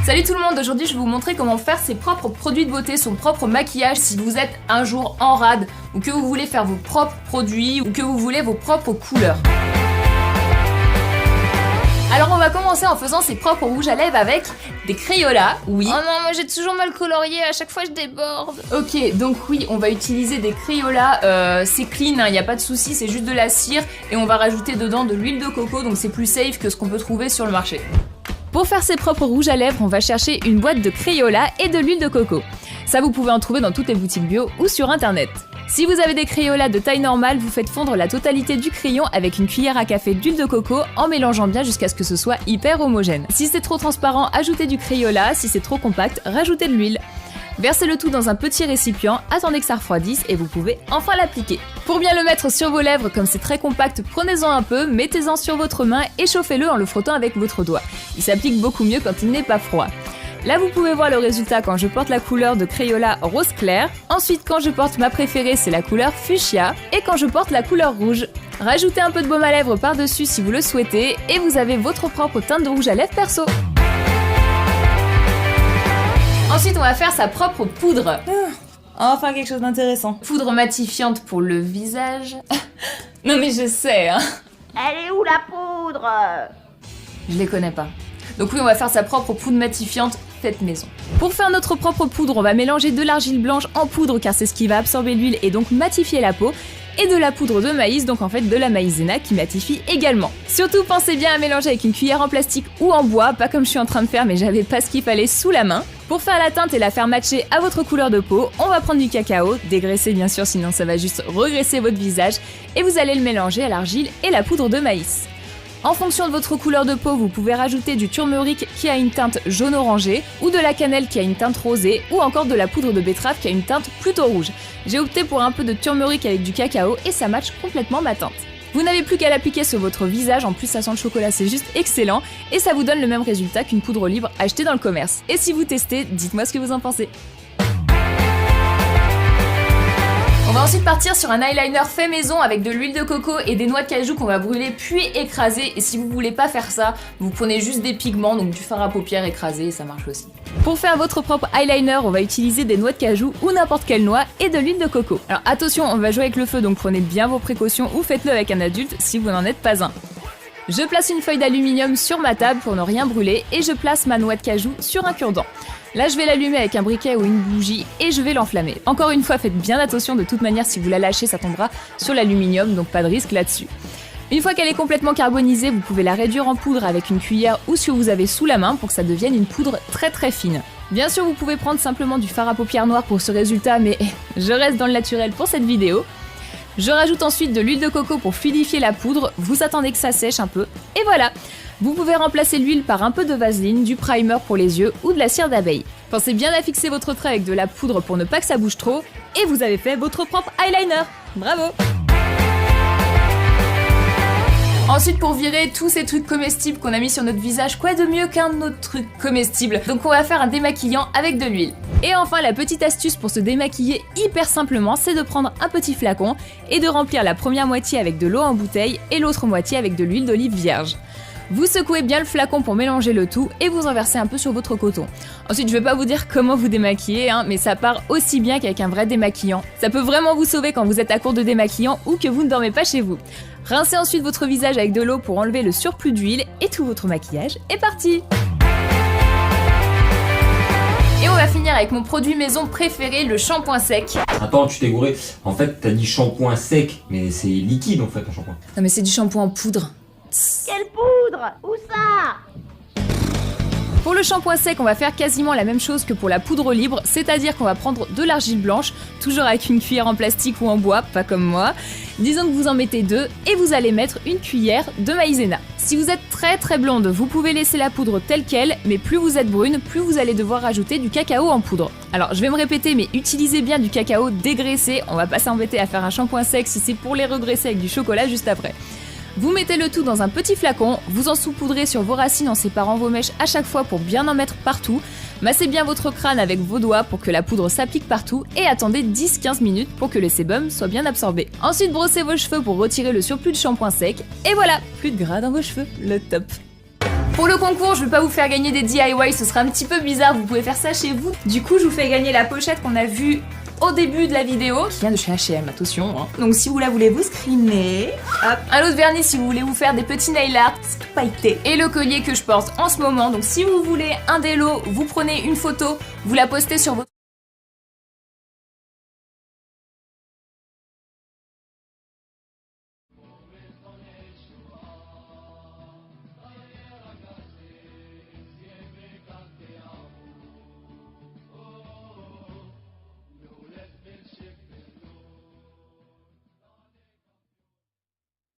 Salut tout le monde, aujourd'hui je vais vous montrer comment faire ses propres produits de beauté, son propre maquillage si vous êtes un jour en rade ou que vous voulez faire vos propres produits ou que vous voulez vos propres couleurs. Alors on va commencer en faisant ses propres rouges à lèvres avec des Crayola, oui. Oh non, moi j'ai toujours mal colorié, à chaque fois je déborde. Ok, donc oui, on va utiliser des Crayola, c'est clean, hein, y a pas de souci, c'est juste de la cire et on va rajouter dedans de l'huile de coco, donc c'est plus safe que ce qu'on peut trouver sur le marché. Pour faire ses propres rouges à lèvres, on va chercher une boîte de Crayola et de l'huile de coco. Ça vous pouvez en trouver dans toutes les boutiques bio ou sur internet. Si vous avez des Crayola de taille normale, vous faites fondre la totalité du crayon avec une cuillère à café d'huile de coco en mélangeant bien jusqu'à ce que ce soit hyper homogène. Si c'est trop transparent, ajoutez du Crayola, si c'est trop compact, rajoutez de l'huile. Versez le tout dans un petit récipient, attendez que ça refroidisse et vous pouvez enfin l'appliquer. Pour bien le mettre sur vos lèvres, comme c'est très compact, prenez-en un peu, mettez-en sur votre main et chauffez-le en le frottant avec votre doigt. Il s'applique beaucoup mieux quand il n'est pas froid. Là vous pouvez voir le résultat quand je porte la couleur de Crayola rose clair. Ensuite quand je porte ma préférée c'est la couleur fuchsia. Et quand je porte la couleur rouge. Rajoutez un peu de baume à lèvres par-dessus si vous le souhaitez et vous avez votre propre teinte de rouge à lèvres perso. Ensuite on va faire sa propre poudre. Enfin quelque chose d'intéressant. Poudre matifiante pour le visage. Non mais je sais hein. Elle est où la poudre? Je les connais pas. Donc oui, on va faire sa propre poudre matifiante faite maison. Pour faire notre propre poudre, on va mélanger de l'argile blanche en poudre car c'est ce qui va absorber l'huile et donc matifier la peau, et de la poudre de maïs, donc en fait de la maïzena qui matifie également. Surtout pensez bien à mélanger avec une cuillère en plastique ou en bois, pas comme je suis en train de faire mais j'avais pas ce qu'il fallait sous la main. Pour faire la teinte et la faire matcher à votre couleur de peau, on va prendre du cacao, dégraissé bien sûr sinon ça va juste regresser votre visage, et vous allez le mélanger à l'argile et la poudre de maïs. En fonction de votre couleur de peau, vous pouvez rajouter du turmeric qui a une teinte jaune-orangé, ou de la cannelle qui a une teinte rosée, ou encore de la poudre de betterave qui a une teinte plutôt rouge. J'ai opté pour un peu de turmeric avec du cacao et ça matche complètement ma teinte. Vous n'avez plus qu'à l'appliquer sur votre visage, en plus ça sent le chocolat, c'est juste excellent, et ça vous donne le même résultat qu'une poudre libre achetée dans le commerce. Et si vous testez, dites-moi ce que vous en pensez. On va ensuite partir sur un eyeliner fait maison avec de l'huile de coco et des noix de cajou qu'on va brûler puis écraser, et si vous voulez pas faire ça, vous prenez juste des pigments, donc du fard à paupières écrasé et ça marche aussi. Pour faire votre propre eyeliner, on va utiliser des noix de cajou ou n'importe quelle noix et de l'huile de coco. Alors attention, on va jouer avec le feu donc prenez bien vos précautions ou faites-le avec un adulte si vous n'en êtes pas un. Je place une feuille d'aluminium sur ma table pour ne rien brûler et je place ma noix de cajou sur un cure-dent. Là je vais l'allumer avec un briquet ou une bougie et je vais l'enflammer. Encore une fois, faites bien attention, de toute manière si vous la lâchez ça tombera sur l'aluminium, donc pas de risque là-dessus. Une fois qu'elle est complètement carbonisée, vous pouvez la réduire en poudre avec une cuillère ou ce que vous avez sous la main pour que ça devienne une poudre très très fine. Bien sûr vous pouvez prendre simplement du fard à paupières noir pour ce résultat, mais je reste dans le naturel pour cette vidéo. Je rajoute ensuite de l'huile de coco pour fluidifier la poudre, vous attendez que ça sèche un peu, et voilà! Vous pouvez remplacer l'huile par un peu de vaseline, du primer pour les yeux ou de la cire d'abeille. Pensez bien à fixer votre trait avec de la poudre pour ne pas que ça bouge trop, et vous avez fait votre propre eyeliner! Bravo! Ensuite, pour virer tous ces trucs comestibles qu'on a mis sur notre visage, quoi de mieux qu'un autre truc comestible? Donc on va faire un démaquillant avec de l'huile. Et enfin, la petite astuce pour se démaquiller hyper simplement, c'est de prendre un petit flacon et de remplir la première moitié avec de l'eau en bouteille et l'autre moitié avec de l'huile d'olive vierge. Vous secouez bien le flacon pour mélanger le tout et vous en versez un peu sur votre coton. Ensuite, je vais pas vous dire comment vous démaquiller, mais ça part aussi bien qu'avec un vrai démaquillant. Ça peut vraiment vous sauver quand vous êtes à court de démaquillant ou que vous ne dormez pas chez vous. Rincez ensuite votre visage avec de l'eau pour enlever le surplus d'huile et tout votre maquillage est parti! Et on va finir avec mon produit maison préféré, le shampoing sec. Attends, tu t'es gouré. En fait, t'as dit shampoing sec, mais c'est liquide en fait un shampoing. Non mais c'est du shampoing en poudre. Quelle poudre? Où ça? Pour le shampoing sec, on va faire quasiment la même chose que pour la poudre libre, c'est-à-dire qu'on va prendre de l'argile blanche, toujours avec une cuillère en plastique ou en bois, pas comme moi. Disons que vous en mettez 2 et vous allez mettre une cuillère de maïzena. Si vous êtes très blonde, vous pouvez laisser la poudre telle qu'elle, mais plus vous êtes brune, plus vous allez devoir rajouter du cacao en poudre. Alors je vais me répéter, mais utilisez bien du cacao dégraissé, on va pas s'embêter à faire un shampoing sec si c'est pour les regresser avec du chocolat juste après. Vous mettez le tout dans un petit flacon, vous en saupoudrez sur vos racines en séparant vos mèches à chaque fois pour bien en mettre partout. Massez bien votre crâne avec vos doigts pour que la poudre s'applique partout et attendez 10-15 minutes pour que le sébum soit bien absorbé. Ensuite, brossez vos cheveux pour retirer le surplus de shampoing sec et voilà, plus de gras dans vos cheveux, le top. Pour le concours, je vais pas vous faire gagner des DIY, ce sera un petit peu bizarre, vous pouvez faire ça chez vous. Du coup, je vous fais gagner la pochette qu'on a vue au début de la vidéo, qui vient de chez H&M, attention. Hein. Donc si vous la voulez, vous screenez. Hop. Un autre vernis si vous voulez vous faire des petits nail art pailletés. Et le collier que je porte en ce moment. Donc si vous voulez un délo, vous prenez une photo, vous la postez sur votre